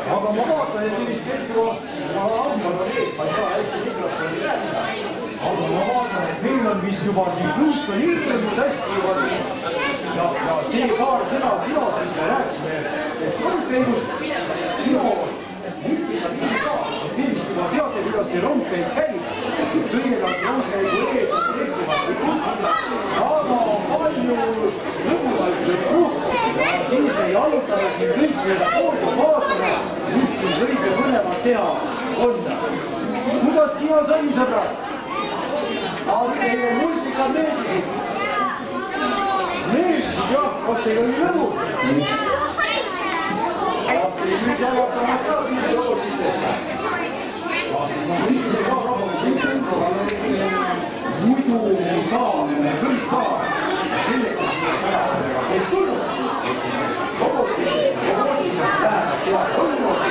Aga ma vaatan, et vist Petru hambad on ees, ma ei saa hästi mikrofoni rääkida. Aga ma vaatan, et meil on vist juba siin kõik on hirmus hästi juba siin. Ja see paar sõna sinas, mis me rääksime, et rongkäigust sinu mõttiga siin ka. Vist juba teate, kuidas see rongkäig käib. Kõigepealt rongkäigu ees on tekkivad või kutsida. Aga palju lõpuvaid lõpuht. Ja siis me jalutame siin kõik meile poolt ja vaatame, mis siin kõige põnevat teha on. Kuidas Kiia sai, sõbrad? Kas teile multikad meeldisid? Meeldisid, jah. Kas teil oli lõbus? Kas teil nüüd jalatavad ka siin robotitest? Üldse ka robotitest. Muidu ka, kõik ka. Selleks, mis me tänavadega ei tulnud. Robotitest tähendab tead olnud.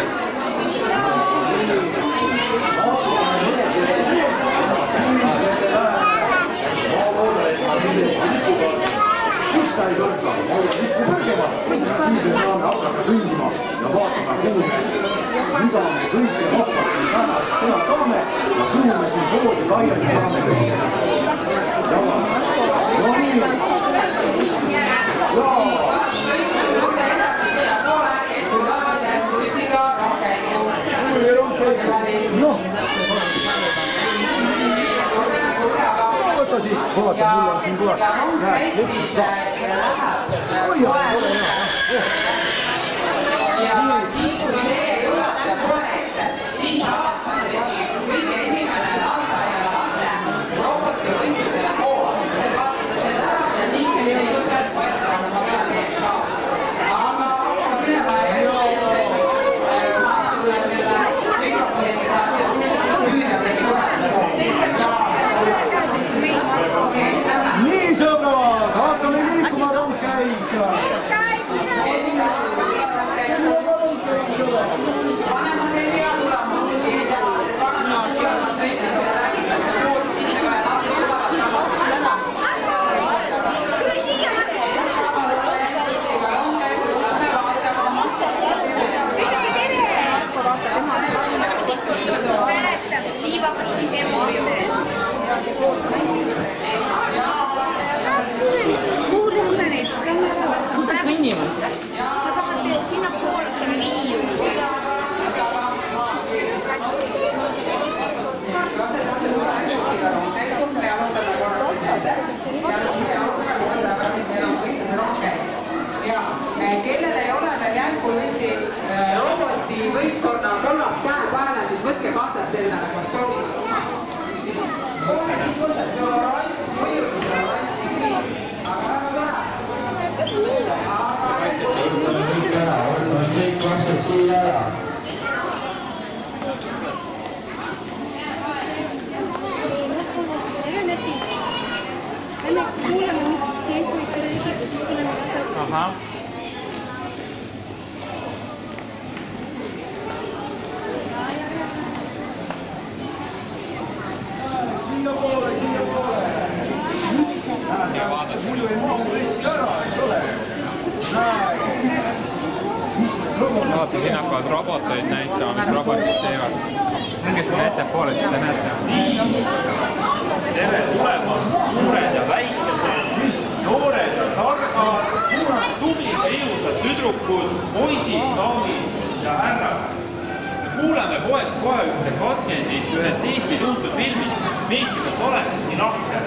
Kus ta ei kõrga, olla lipu kõrgema, siis me saame hakata kõndima ja vaatama, mida me kõike rohkem siin täna teha saame ja kuhu me siin poodi laiali saame kõike jagada. No nii. Noh. Võta siit, vaata, mul on siin kurat. Näed, lõpsid ka. Oi, ole hea. Ja siis, kui teie juhataja pole ette, siis vaatame kõige esimene anda ja ande roboti võistlusele pool. Te vaatate seda ära ja siis me ei võtta võtta, ma pean teid ka. Aga minema järgmisse vaatame selle mikrofoni saate müüda või juhatada. Nii sõbrad, hakkame liikuma rongkäik. Vanema teil hea tulema, sest vanema tulema tõesti ja räägitakse poodi sisse ka ja lapsed tulevad tagasi. Tule siia liivakasti see mõju. Kuule mulle neid. Kuidas kõnnimas? Ma tahan teha sinna poole selle viiu. Kellel ei ole veel jälgulisi roboti võistkonna kollast käe pääle, siis võtke kaasas endale kostoomis. Kohe siis võtad, sul on rants, muidugi sul on rants, nii, aga väga tore. Kõik ära, võtame kõik lapsed siia ära. Me kuuleme, mis siin kui räägib ja siis tuleme tagasi. Ahah. Sinna poole. Muidu ei mahu tõesti ära, eks ole. Vaata, siin hakkavad roboteid näitama, mis robotid teevad. Minge sinna ettepoole, siis te näete. Tere tulemast, suured ja väikesed, noored ja targad, tublid ja ilusad tüdrukud, poisid, daamid ja härrad. Kuuleme poest kohe ühte katkendit ühest Eesti tuntud filmist, meekides oleksid nii lahke.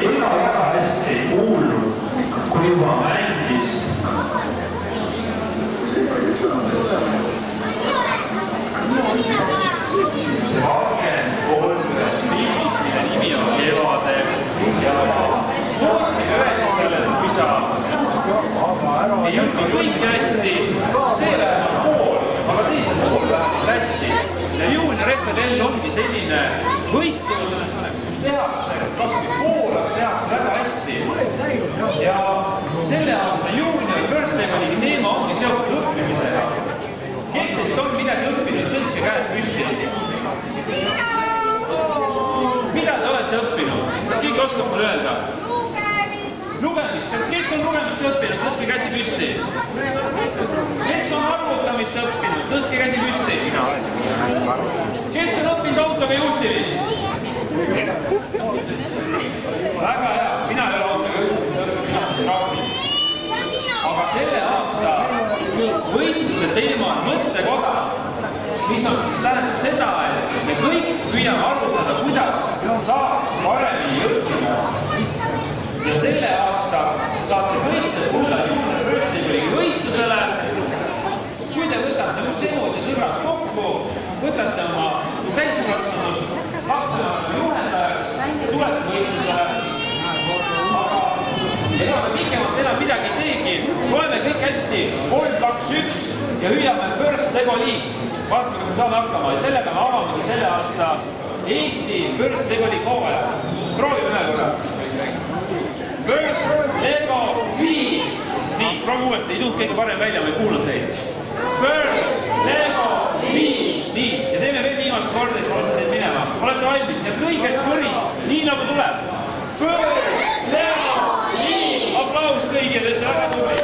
Ega väga hästi ei kuulnud, kui juba mängis. See valgend on ühest filmist, mille nimi on Kevadel ja Tootsiga öeldi sellele, kui sa ei õpi kõiki hästi, see läheb pool, aga teised pool läheb hästi. Ja Junior FNL ongi selline võistlus, kus tehakse kasvõi poole, tehakse väga hästi. Ja selle aasta Junior First Level'i teema ongi seotud õppimisega. Kes teist on midagi õppinud, tõstke käed püsti. keegi oskab mulle öelda? Lugemist, kes on lugemist õppinud, tõstke käsi püsti. Kes on arvutamist õppinud, tõstke käsi püsti. Kes on õppinud autoga juhtimist? Väga hea, mina ei ole autoga juhtimist, aga selle aasta võistluse teema on mõttekoda, mis on siis tähendab seda, et me kõik püüame arvustada, kuidas saaks paremini õppida. Ja selle aasta saate kõik tulla Firstibuli võistlusele. Kui te võtate oma semud ja sõbrad kokku, võtate oma täiskasvanus lapsevanema juhendajaks, tulete võistlusele. Aga ega me pikemalt enam midagi ei teegi. Loeme kõik hästi 3, 2, 1 ja hüüame First Lego League. Vaatame, kui me saame hakkama. Ja sellega me avame selle aasta Eesti First Lego League hooaja. Proovime ühe korra. First Lego League. Nii, proovi uuesti, ei tulnud kõige parem välja, ma ei kuulnud teid. First Lego League. Nii, ja teeme veel viimast korda, siis ma lasen teid minema. Olete valmis ja kõigest võrist, nii nagu tuleb. First Lego League. Aplaus kõigile, et väga tubli.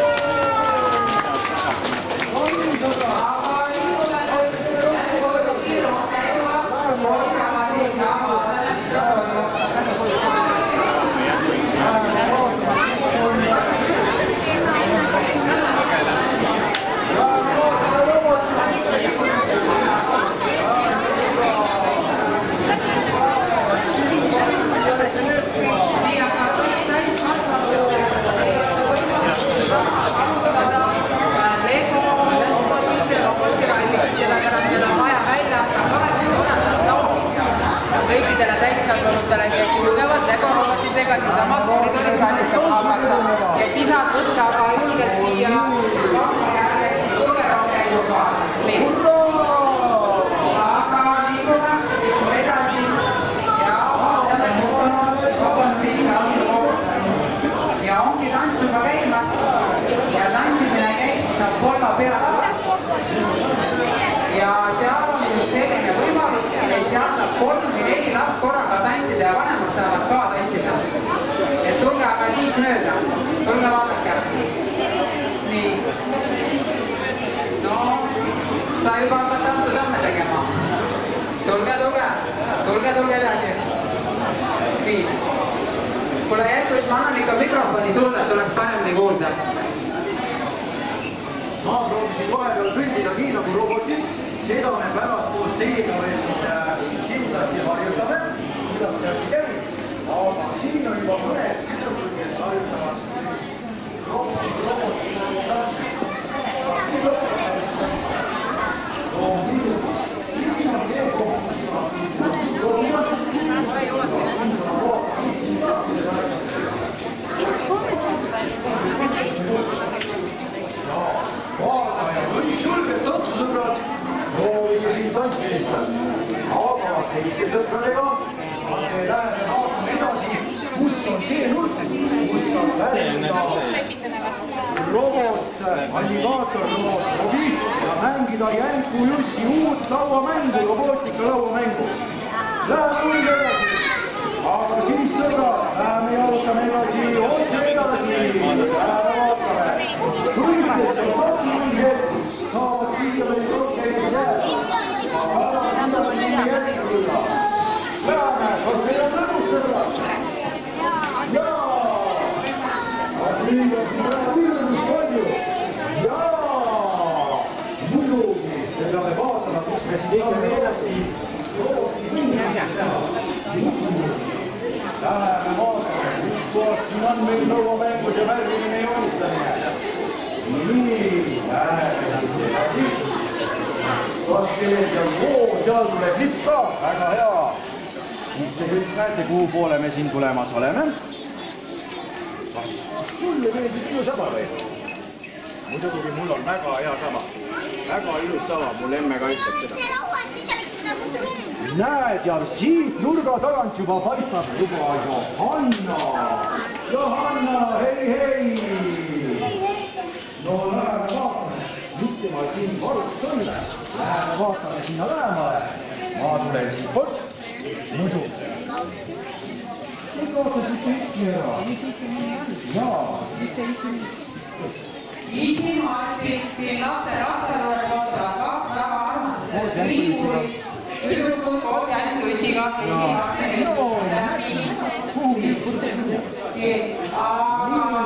Kõikidele täiskasvanutele, kes julgevad legorobotisega siinsamas koridoris kaardistab hakata. Ja pisad võtta aga julgelt siia rahva järgeks julgerohke juba. Aga liigume edasi ja vaatame ja ongi tants juba käimas ja tantsimine käib, saab kolma peale. Ja seal on üks selline võimalus, et seal saab 3 või 4 last korraga tantsida ja vanemad saavad ka tantsida. Et tulge aga siit mööda, tulge vaadake. Nii. No, sa juba hakkad tantsusamme tegema. Tulge edasi. Nii. Kuule jätkus, ma annan ikka mikrofoni sulle, et oleks paremini kuulda. Ma proovisin vahepeal kõndida nii nagu robotid, seda me pärast koos teiega veel kindlasti harjutame, kuidas see asi käib. Aga siin on juba mõned tüdrukud, kes harjutavad vaata ja kõik julged tantsusõbrad, proovige siin tantsimistel. Aga teiste sõpradega, me läheme vaatame edasi, kus on see nurk, kus on värvida robot, alligaator robotrobi ja mängida Jänku Jussi uut lauamängu, robootika lauamängu. Läheme tulge edasi, aga siis sõbrad, läheme jalutame edasi, otse edasi, läheme vaatame. Kõigest on tantsumised, saavad siia veel rohkem jääda. Aga kindlasti nii järgi tulla. Läheme, kas meil on lõbus sõbrad? Jaa! Nüüd on siin väga hirmus palju. Jaa! Muidugi, me peame vaatama, kus me siin ikka edasi. Läheme vaatame, kus kohas siin on meil lõuamängud ja värviline joonistamine. Nii, läheme siis edasi. Kas kellelgi on seal tuleb lips ka? Väga hea. Mis te kõik näete, kuhu poole me siin tulemas oleme? Kas sulle meeldib minu sama või? Muidugi mul on väga hea sama. Väga ilus sama, mul emme ka ütleb seda. See lauad, siis oleks seda muidu. Näed ja siit nurga tagant juba paistab juba Johanna. Johanna, hei! No läheme vaatame, mis tema siin varust on. Läheme vaatame sinna lähemale. Ma tulen siit poolt. Muidu. Ikka ootasid kõik ära. Jaa. Isimasti siin lapsenoore kohtavad kaks väga armastajat riipurit, tüdrukut koos jänkuisiga, aga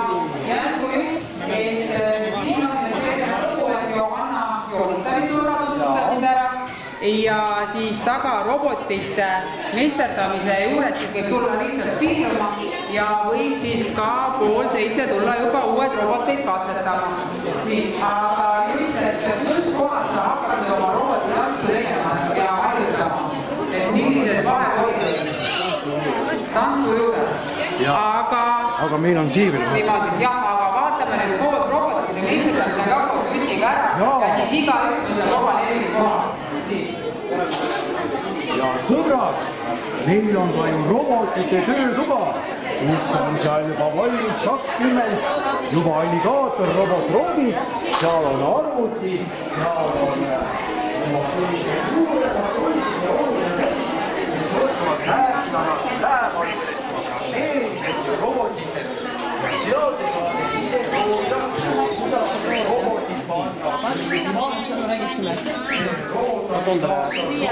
jänkuis, et siin on selline lugu, et Johanna joonustamisura tutvustasid ära ja siis taga robotite meisterdamise juures võib tulla lihtsalt piirama ja võib siis ka 6:30 tulla juba uued robotid katsetama. Aga just, et kus kohas sa hakkad oma roboti tantsu tegema ja harjutama, et millised vahekohad tantsu juures. Aga meil on siivil. Jah, aga vaatame nüüd koos robotide meisterdamise Jakob Küsiga ära ja siis igaüks on roboti eri kohal. Ja sõbrad, meil on ka ju robotite töötuba, mis on seal juba valmis 20, juba alligaator, robot Robi, seal on arvuti, seal on mis oskavad rääkida lähemalt planeerimisest ja robotitest. Ja seal te saate ise proovida, kuidas robotit panna.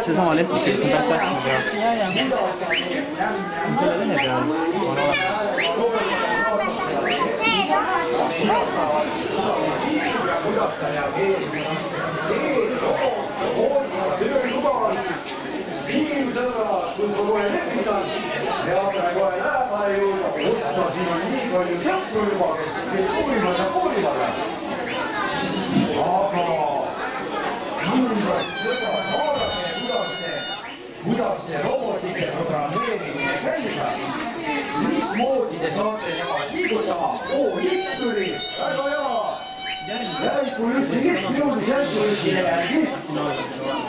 Seesama leht, mis teil on pärast tähtsuse jaoks. Selle lehe peal on olemas. Kuidas ta reageerib. See robot töötuba on siin sõbrad, kus ma kohe lepitan. Me hakkame kohe lähemale jõudma. Ossa, siin on nii palju sõpru juba, kes puurivad ja puurivad. Aga kuidas see robotite programmeerimine käib, mismoodi te saate nemad liigutama? Lippuri, väga hea! Jälkulüssi lipp, jõudis jälkulüssile järgi.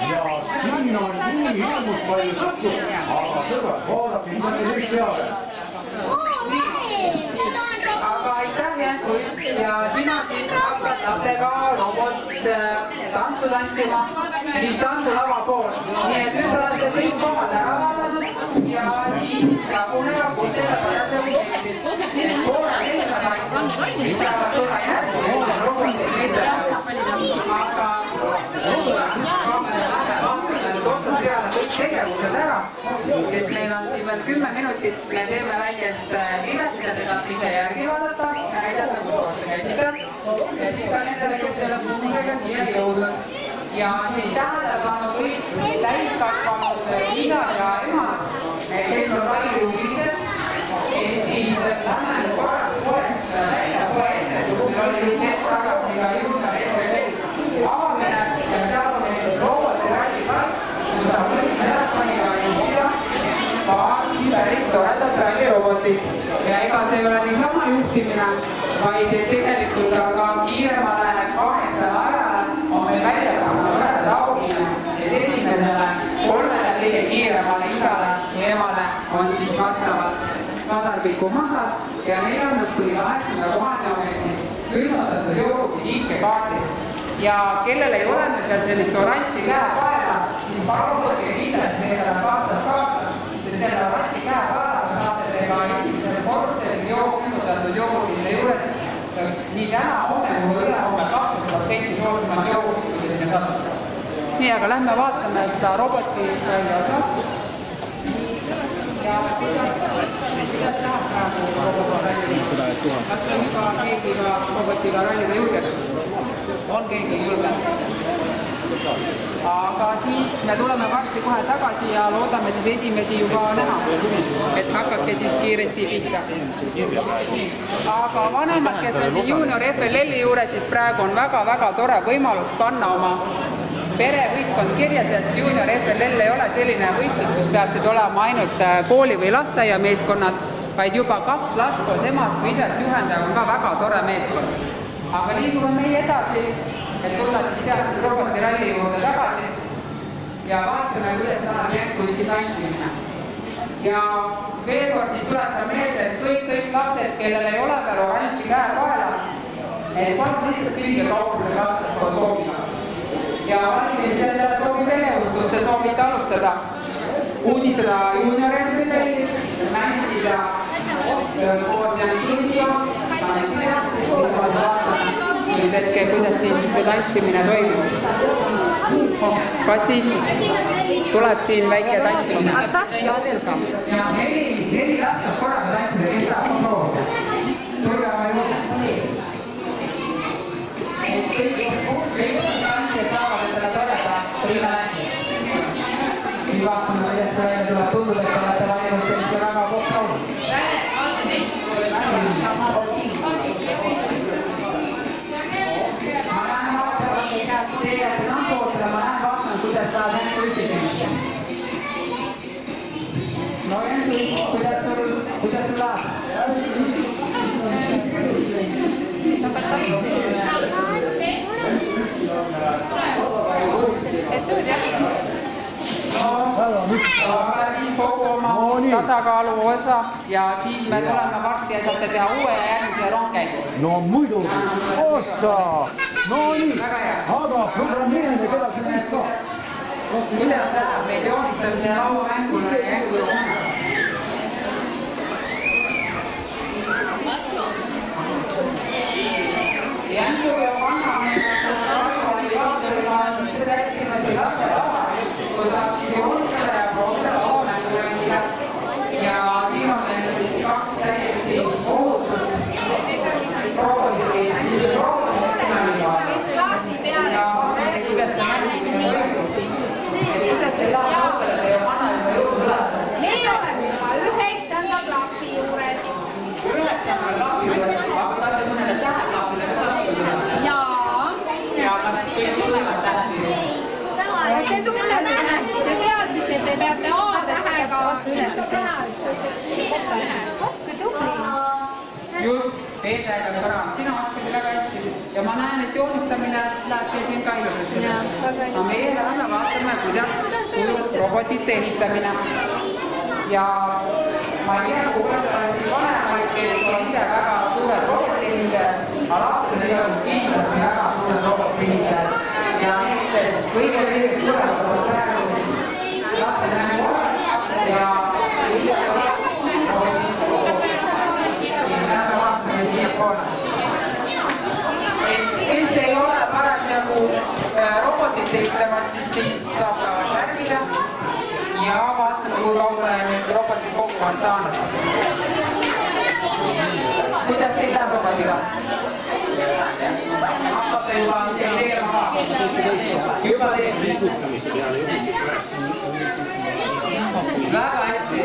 Ja siin on nii hirmus palju sõpru, aga sõbrad, vaadake, mis on meil kõik peale. Aga aitäh, Jänkuis, ja sina siis hakkad lastega robot tantsu tantsima, siis tantsulava pool. Nii et nüüd olete kõik kohad ära vaadanud ja siis rahunega kuultega parasjagu tehti. Koole eesmärk, siis saavad tulla Jänkuis ja robotid meeldavad. Aga otsas peale kõik tegevused ära, et meil on siin veel 10 minutit, me teeme väikest livet, mida te saate ise järgi vaadata ja näidata, kus kohas te käisite ja siis ka nendele, kes ei ole puhkusega siia jõudnud. Ja siis tähelepanu kõik täiskasvanud isad ja emad, kes on rallihuvilised, et siis lähme korraks poest välja poe ette, kus meil oli just hetk tagasi ka Junior FLL avamine ja seal on meil siis robotiralli kass, kus saab kõik telefoniga juhtida päris toredat rallirobotit. Ja ega see ei ole niisama juhtimine, vaid tegelikult aga kiiremale 8 ajale on meil välja panna mõned auhinne, et esimesele 3 kõige kiiremale isale ja emale on siis vastavalt madalpiku mahad ja 4. kuni 8. kohani on meil siis külmutatud joogid kinkekaardid. Ja kellel ei ole nüüd veel sellist oranži käepaela, siis palun võtke kindlasti endale kaasas, sest selle oranži käepaela saate te ka esimesele portseli külmutatud joogide juures nii täna, homme kui ülehomme 20% soosivad joogid, kui te sinna satute. Nii, aga lähme vaatame seda roboti välja osa. Ja kuidas läheb praegu robotirallida? Kas on juba keegi robotiga rallida julgenud? On keegi julgenud? Aga siis me tuleme varsti kohe tagasi ja loodame siis esimesi juba näha, et hakake siis kiiresti pihta. Aga vanemad, kes on siis Junior FLL-i juures, siis praegu on väga-väga tore võimalus panna oma perevõistkond kirja, sest Junior FLL ei ole selline võistlus, kus peaksid olema ainult kooli või lasteaia meeskonnad, vaid juba 2 last koos emast või isest juhendaja on ka väga tore meeskond. Aga liigume meie edasi, et tulla siis teadsid robotiralli juurde tagasi ja vaatame, kuidas läheb Jänkuisi tantsimine. Ja veel kord siis tuletan meelde, et kõik lapsed, kellel ei ole veel oranži käepaela, et palun lihtsalt küsige kauplusel lapsed koos sooviga. Ja valime selle soovitegevust, kus te soovite alustada. Uudistada Junior FLL-i, mängida proovida koordinatiivida, nüüd hetke, kuidas siin see tantsimine toimub. Kas siis tuleb siin väike tantsimine? Ja neli lastast korraga tantsida, kes tahab proovida. Tulge oma juurde. Kõik tantsijad saavad endale toetada Riina Lähmi. Nii vaatame, kuidas see välja tuleb. Tundub, et olete valinud sellise väga popproov. Ma lähen vaatama teie sõnapootele, ma lähen vaatama, kuidas sa Jänsu üksisin. No Jänsu, kuidas sul läheb? Aga siis kogu oma tasakaalu osa ja siis me tuleme varsti ja saate teha uue ja järgmise rongkäigu. No muidugi, ossa! No nii, aga programmeerime kedagi teist ka. Kuidas läheb meil joonistamise laumängule ja jängule? Jängu ja kanname siis rääkima see laste lava, kus saab siis joonistada ja proovida lauamängu mängida. Ja siin on meil siis kaks täiesti ohutut proovidi ja vaatame, kuidas see mängimine toimub. Kuidas te laulate ja vanaema juurde tulete? Meie oleme juba 9. klappi juures. 9. klappi juures, aga saate mõnele täheklappile ka sattuda? Jaa. Ja kas need kõik tulevad tähti? Te tunnete, te teadsite, et te peate A-tähega üles teha. Just, E-tähega on parem. Sina oskad väga hästi. Ja ma näen, et joonistamine läheb teil siin ka ilusasti. Aga meie läheme vaatame, kuidas sujub robotite ehitamine. Ja ma ei tea, kuulata siin vanemaid, kes on ise väga suured robotehindajad, aga lapsed ei ole kindlasti väga suured robotehindajad. Ja need kõige suuremad on praegu laste mängu ja kes ei ole parasjagu robotit ehitamas, siis siin saab ka värvida ja vaatame, kui kaugele nüüd robotid kokku on saanud. Kuidas teil läheb robotiga? Hakkate juba teema juba teeb. Väga hästi.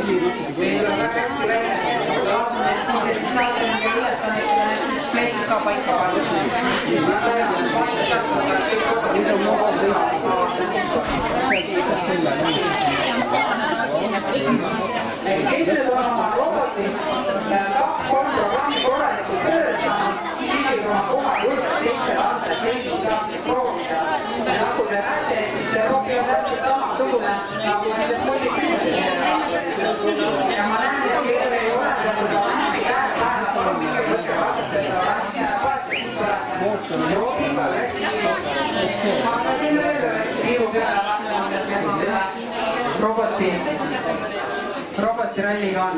Meil on väga hästi välja. Vaatame, et siin saate nende ülesannet meetrid ka paika panna. Väga hea. Kes nüüd on oma roboti 2-3 programmi korralikult tööle saanud, siis on oma koha juurde teistele lastele teisi saanud proovida. Nagu te näete, siis see robi on täpselt samasugune nagu nende mullikünnetele. Ja ma näen, et kellel ei ole teatud hästi käed vähemalt on mingi võtte vastastada hästi ära paetustada. Robiga hästi kiiru. Ma hakkasin öelda hästi kiiru peale vaatama, et me seda robotiralliga on.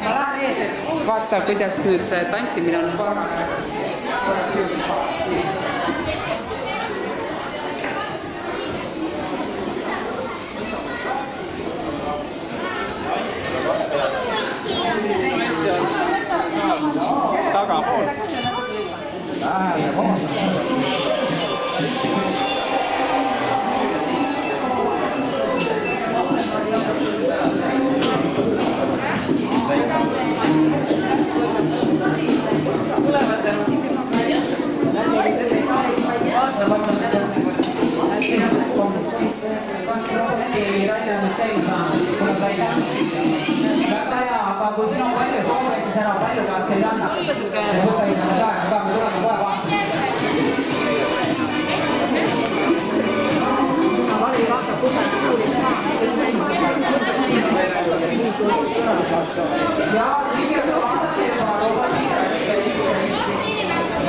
Ma lähen ees, et vaata, kuidas nüüd see tantsimine on korraga. Tagapool. Läheme vaatame. Aga kui siin on palju soove, siis ära palju tahaks ei anna. Võta inimene aega, ka me tuleme kohe vaatama. Vali vaata, kuidas kuulid ka. Ja kõigepealt vaadake juba robotiga.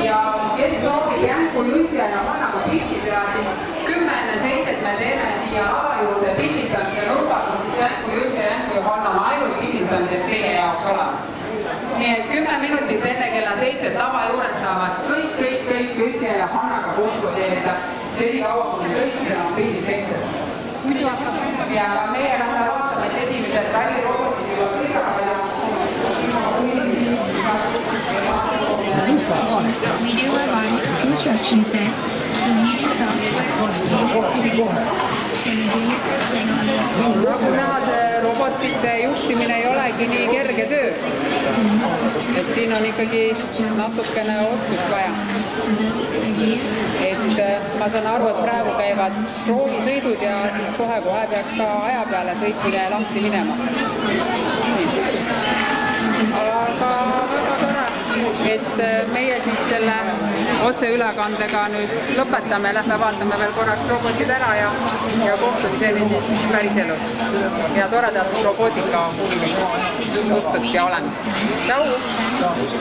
Ja kes soovib jängu Jussi ja Vannaga pilti teha, jaoks olemas. Nii et 10 minutit enne kella 7 lava juures saavad kõik Jütsi ja Hannaga konkuseerida senikaua, kui kõikidel on pildid tehtud. Ja meie lähme vaatame, et esimesed rallirobotid juba sõidavad ja Video alarm instruction set. Nagu näha, see robotite juhtimine ei olegi nii kerge töö. Sest siin on ikkagi natukene oskust vaja. Et ma saan aru, et praegu käivad proovisõidud ja siis kohe peaks ka aja peale sõitmine lahti minema. Aga väga tore, et meie siit selle otseülekandega nüüd lõpetame, lähme vaatame veel korraks robotid ära ja kohtumiseni siis päriselus. Ja toredat robootika huvilist juhtut ja olemist. Tšau!